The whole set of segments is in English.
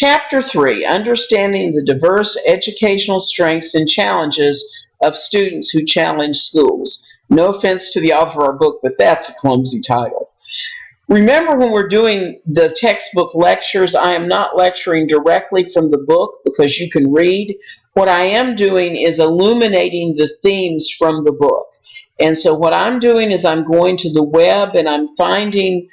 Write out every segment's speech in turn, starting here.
Chapter 3, Understanding the Diverse Educational Strengths and Challenges of Students Who Challenge Schools. No offense to the author of our book, but that's a clumsy title. Remember, when we're doing the textbook lectures, I am not lecturing directly from the book because you can read. What I am doing is illuminating the themes from the book. And so what I'm doing is I'm going to the web and I'm finding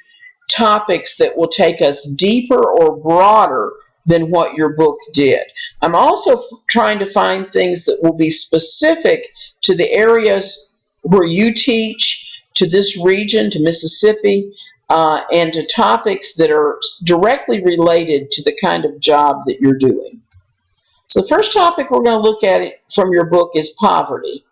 topics that will take us deeper or broader than what your book did. I'm also trying to find things that will be specific to the areas where you teach, to this region, to Mississippi, and to topics that are directly related to the kind of job that you're doing. So the first topic we're going to look at from your book is poverty.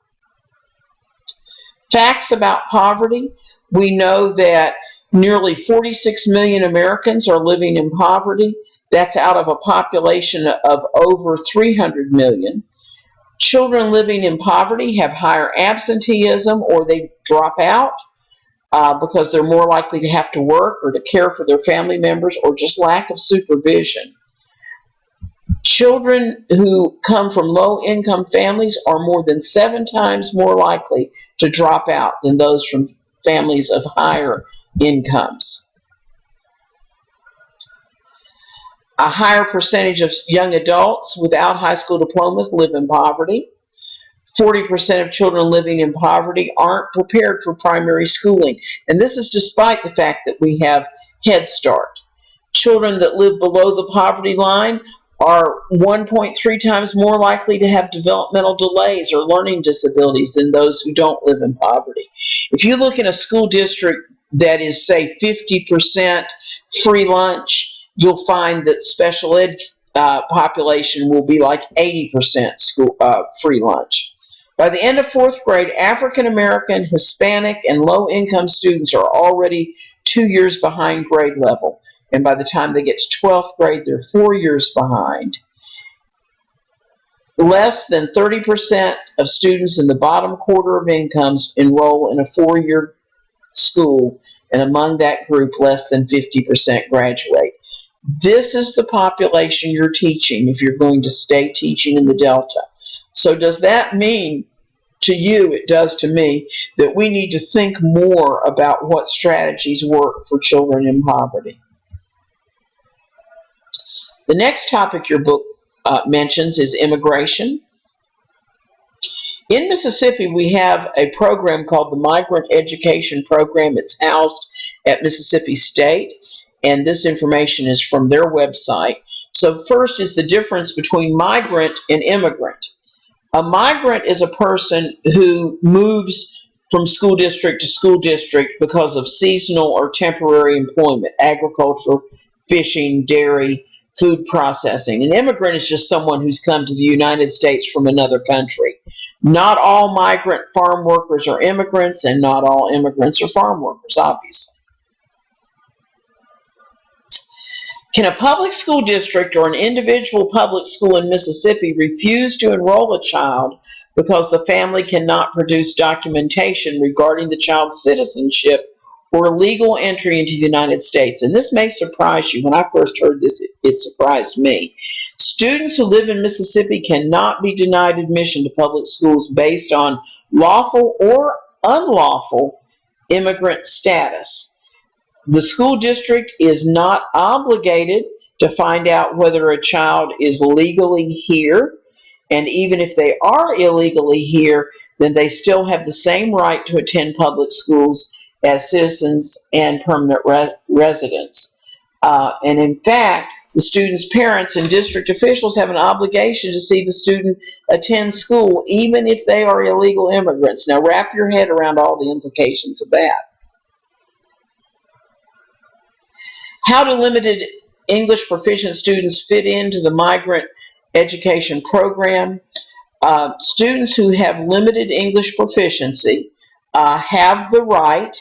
Facts about poverty. We know that nearly 46 million Americans are living in poverty. That's out of a population of over 300 million. Children living in poverty have higher absenteeism, or they drop out because they're more likely to have to work or to care for their family members, or just lack of supervision. Children who come from low-income families are more than 7 times more likely to drop out than those from families of higher incomes. A higher percentage of young adults without high school diplomas live in poverty. 40% of children living in poverty aren't prepared for primary schooling. And this is despite the fact that we have Head Start. Children that live below the poverty line are 1.3 times more likely to have developmental delays or learning disabilities than those who don't live in poverty. If you look in a school district that is, say, 50% free lunch, you'll find that special ed population will be like 80% school free lunch. By the end of 4th grade, African American, Hispanic, and low-income students are already 2 years behind grade level. And by the time they get to 12th grade, they're 4 years behind. Less than 30% of students in the bottom quarter of incomes enroll in a 4-year school, and among that group, less than 50% graduate. This is the population you're teaching if you're going to stay teaching in the Delta. So does that mean to you, it does to me, that we need to think more about what strategies work for children in poverty? The next topic your book mentions is immigration. In Mississippi, we have a program called the Migrant Education Program. It's housed at Mississippi State, and this information is from their website. So first is the difference between migrant and immigrant. A migrant is a person who moves from school district to school district because of seasonal or temporary employment, agriculture, fishing, dairy, food processing. An immigrant is just someone who's come to the United States from another country. Not all migrant farm workers are immigrants, and not all immigrants are farm workers, obviously. Can a public school district or an individual public school in Mississippi refuse to enroll a child because the family cannot produce documentation regarding the child's citizenship or legal entry into the United States? And this may surprise you. When I first heard this, it surprised me. Students who live in Mississippi cannot be denied admission to public schools based on lawful or unlawful immigrant status. The school district is not obligated to find out whether a child is legally here, and even if they are illegally here, then they still have the same right to attend public schools as citizens and permanent residents. And in fact, the student's parents and district officials have an obligation to see the student attend school, even if they are illegal immigrants. Now, wrap your head around all the implications of that. How do limited English proficient students fit into the migrant education program? Students who have limited English proficiency have the right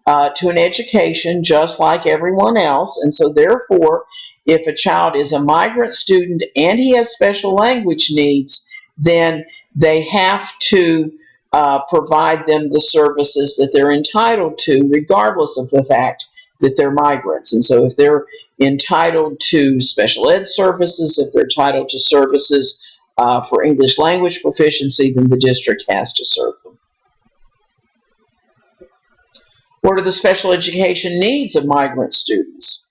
to an education just like everyone else, and so therefore, if a child is a migrant student and he has special language needs, then they have to provide them the services that they're entitled to, regardless of the fact that they're migrants. And so if they're entitled to special ed services, if they're entitled to services for English language proficiency, then the district has to serve them. What are the special education needs of migrant students?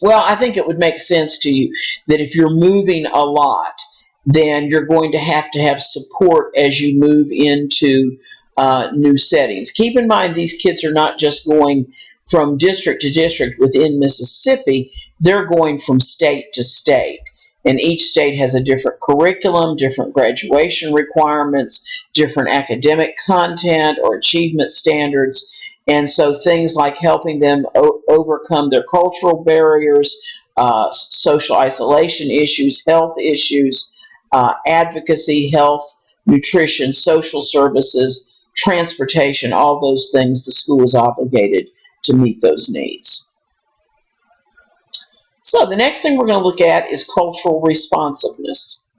Well, I think it would make sense to you that if you're moving a lot, then you're going to have support as you move into new settings. Keep in mind, these kids are not just going from district to district within Mississippi, they're going from state to state. And each state has a different curriculum, different graduation requirements, different academic content or achievement standards. And so things like helping them overcome their cultural barriers, social isolation issues, health issues, advocacy, health, nutrition, social services, transportation, all those things, the school is obligated to meet those needs. So the next thing we're going to look at is cultural responsiveness.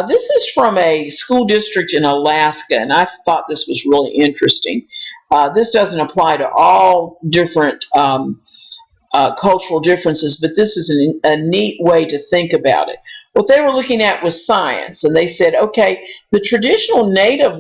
This is from a school district in Alaska, and I thought this was really interesting. This doesn't apply to all different cultural differences, but this is a neat way to think about it. What they were looking at was science, and they said, okay, the traditional native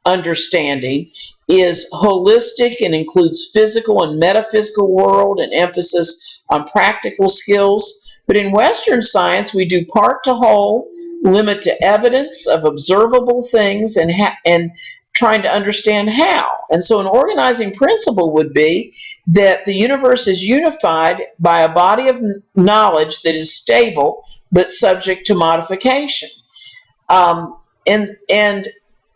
understanding is holistic and includes physical and metaphysical world and emphasis on practical skills. But in Western science, we do part to whole, limit to evidence of observable things, and trying to understand how. And so an organizing principle would be that the universe is unified by a body of knowledge that is stable but subject to modification. And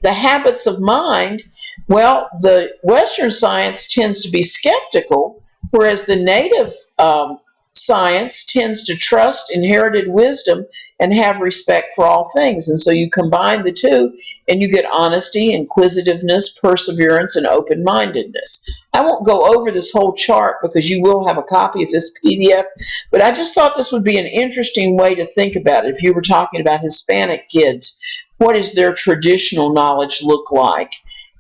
the habits of mind, well, the Western science tends to be skeptical, whereas the native science tends to trust inherited wisdom and have respect for all things. And so you combine the two and you get honesty, inquisitiveness, perseverance, and open-mindedness. I won't go over this whole chart because you will have a copy of this PDF, but I just thought this would be an interesting way to think about it. If you were talking about Hispanic kids, what does their traditional knowledge look like?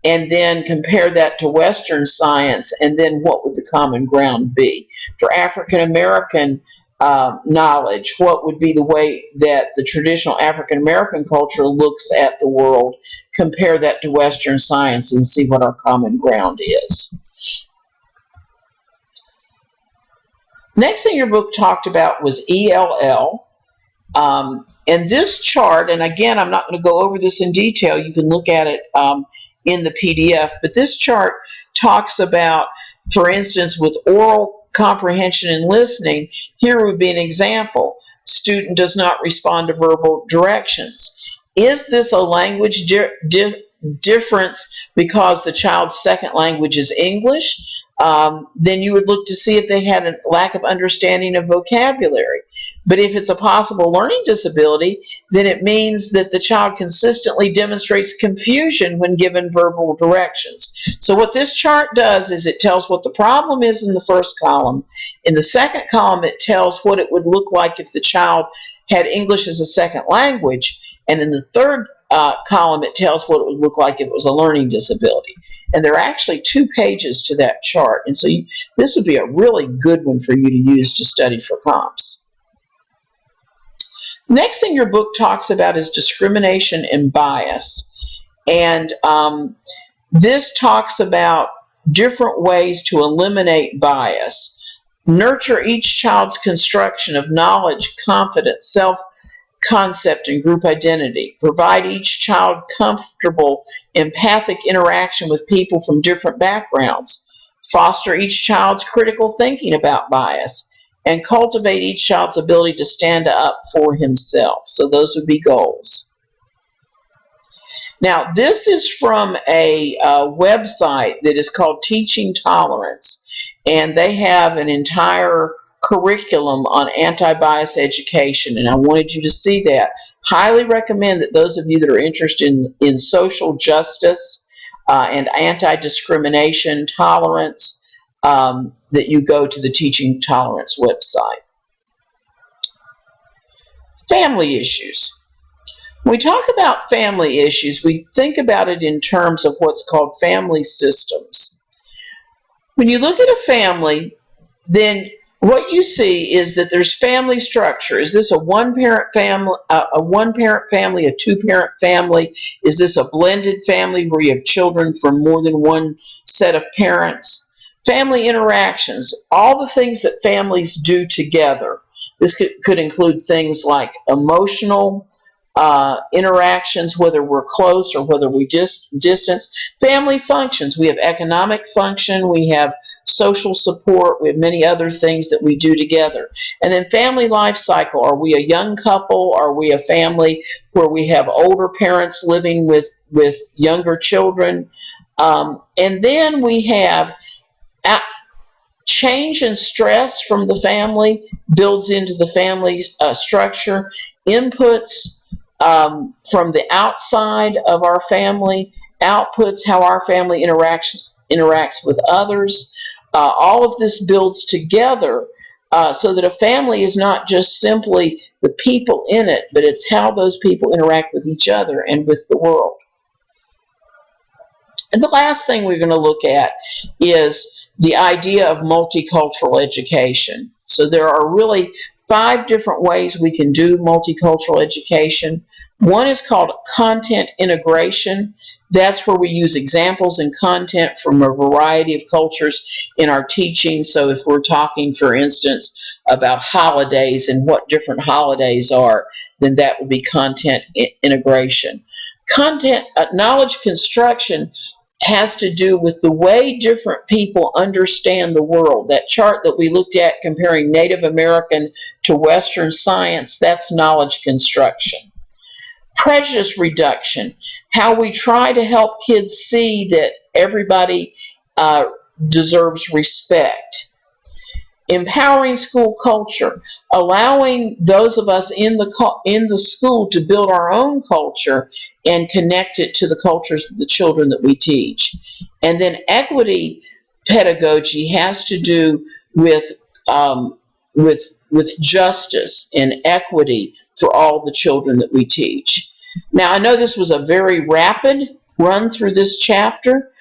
And then compare that to Western science, and then what would the common ground be? For African American knowledge, what would be the way that the traditional African American culture looks at the world? Compare that to Western science and see what our common ground is. Next thing your book talked about was ELL. And this chart, and again, I'm not going to go over this in detail. You can look at it in the PDF, but this chart talks about, for instance, with oral comprehension and listening, here would be an example. Student does not respond to verbal directions. Is this a language difference because the child's second language is English? Then you would look to see if they had a lack of understanding of vocabulary. But if it's a possible learning disability, then it means that the child consistently demonstrates confusion when given verbal directions. So what this chart does is it tells what the problem is in the first column. In the second column, it tells what it would look like if the child had English as a second language. And in the third column, it tells what it would look like if it was a learning disability. And there are actually 2 pages to that chart. And so this would be a really good one for you to use to study for comps. Next thing your book talks about is discrimination and bias. And this talks about different ways to eliminate bias. Nurture each child's construction of knowledge, confidence, self-concept, and group identity. Provide each child comfortable, empathic interaction with people from different backgrounds. Foster each child's critical thinking about bias. And cultivate each child's ability to stand up for himself. So those would be goals. Now, this is from a website that is called Teaching Tolerance, and they have an entire curriculum on anti-bias education, and I wanted you to see that. Highly recommend that those of you that are interested in social justice and anti-discrimination, tolerance, that you go to the Teaching Tolerance website. Family issues. When we talk about family issues, we think about it in terms of what's called family systems. When you look at a family, then what you see is that there's family structure. Is this a one-parent family, a two-parent family? Is this a blended family where you have children from more than one set of parents? Family interactions, all the things that families do together. This could include things like emotional interactions, whether we're close or whether we distance. Family functions. We have economic function. We have social support. We have many other things that we do together. And then family life cycle. Are we a young couple? Are we a family where we have older parents living with younger children? And then we have change and stress from the family builds into the family's structure. Inputs from the outside of our family, outputs how our family interacts with others. All of this builds together so that a family is not just simply the people in it, but it's how those people interact with each other and with the world. And the last thing we're going to look at is the idea of multicultural education. So there are really 5 different ways we can do multicultural education. One is called content integration. That's where we use examples and content from a variety of cultures in our teaching. So if we're talking, for instance, about holidays and what different holidays are, then that would be content integration. Content knowledge construction has to do with the way different people understand the world. That chart that we looked at comparing Native American to Western science, that's knowledge construction. Prejudice reduction, how we try to help kids see that everybody deserves respect. Empowering school culture, allowing those of us in the school to build our own culture and connect it to the cultures of the children that we teach. And then equity pedagogy has to do with justice and equity for all the children that we teach. Now, I know this was a very rapid run through this chapter.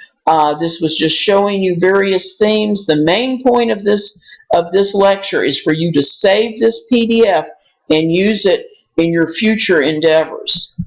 This was just showing you various themes. The main point of this lecture is for you to save this PDF and use it in your future endeavors.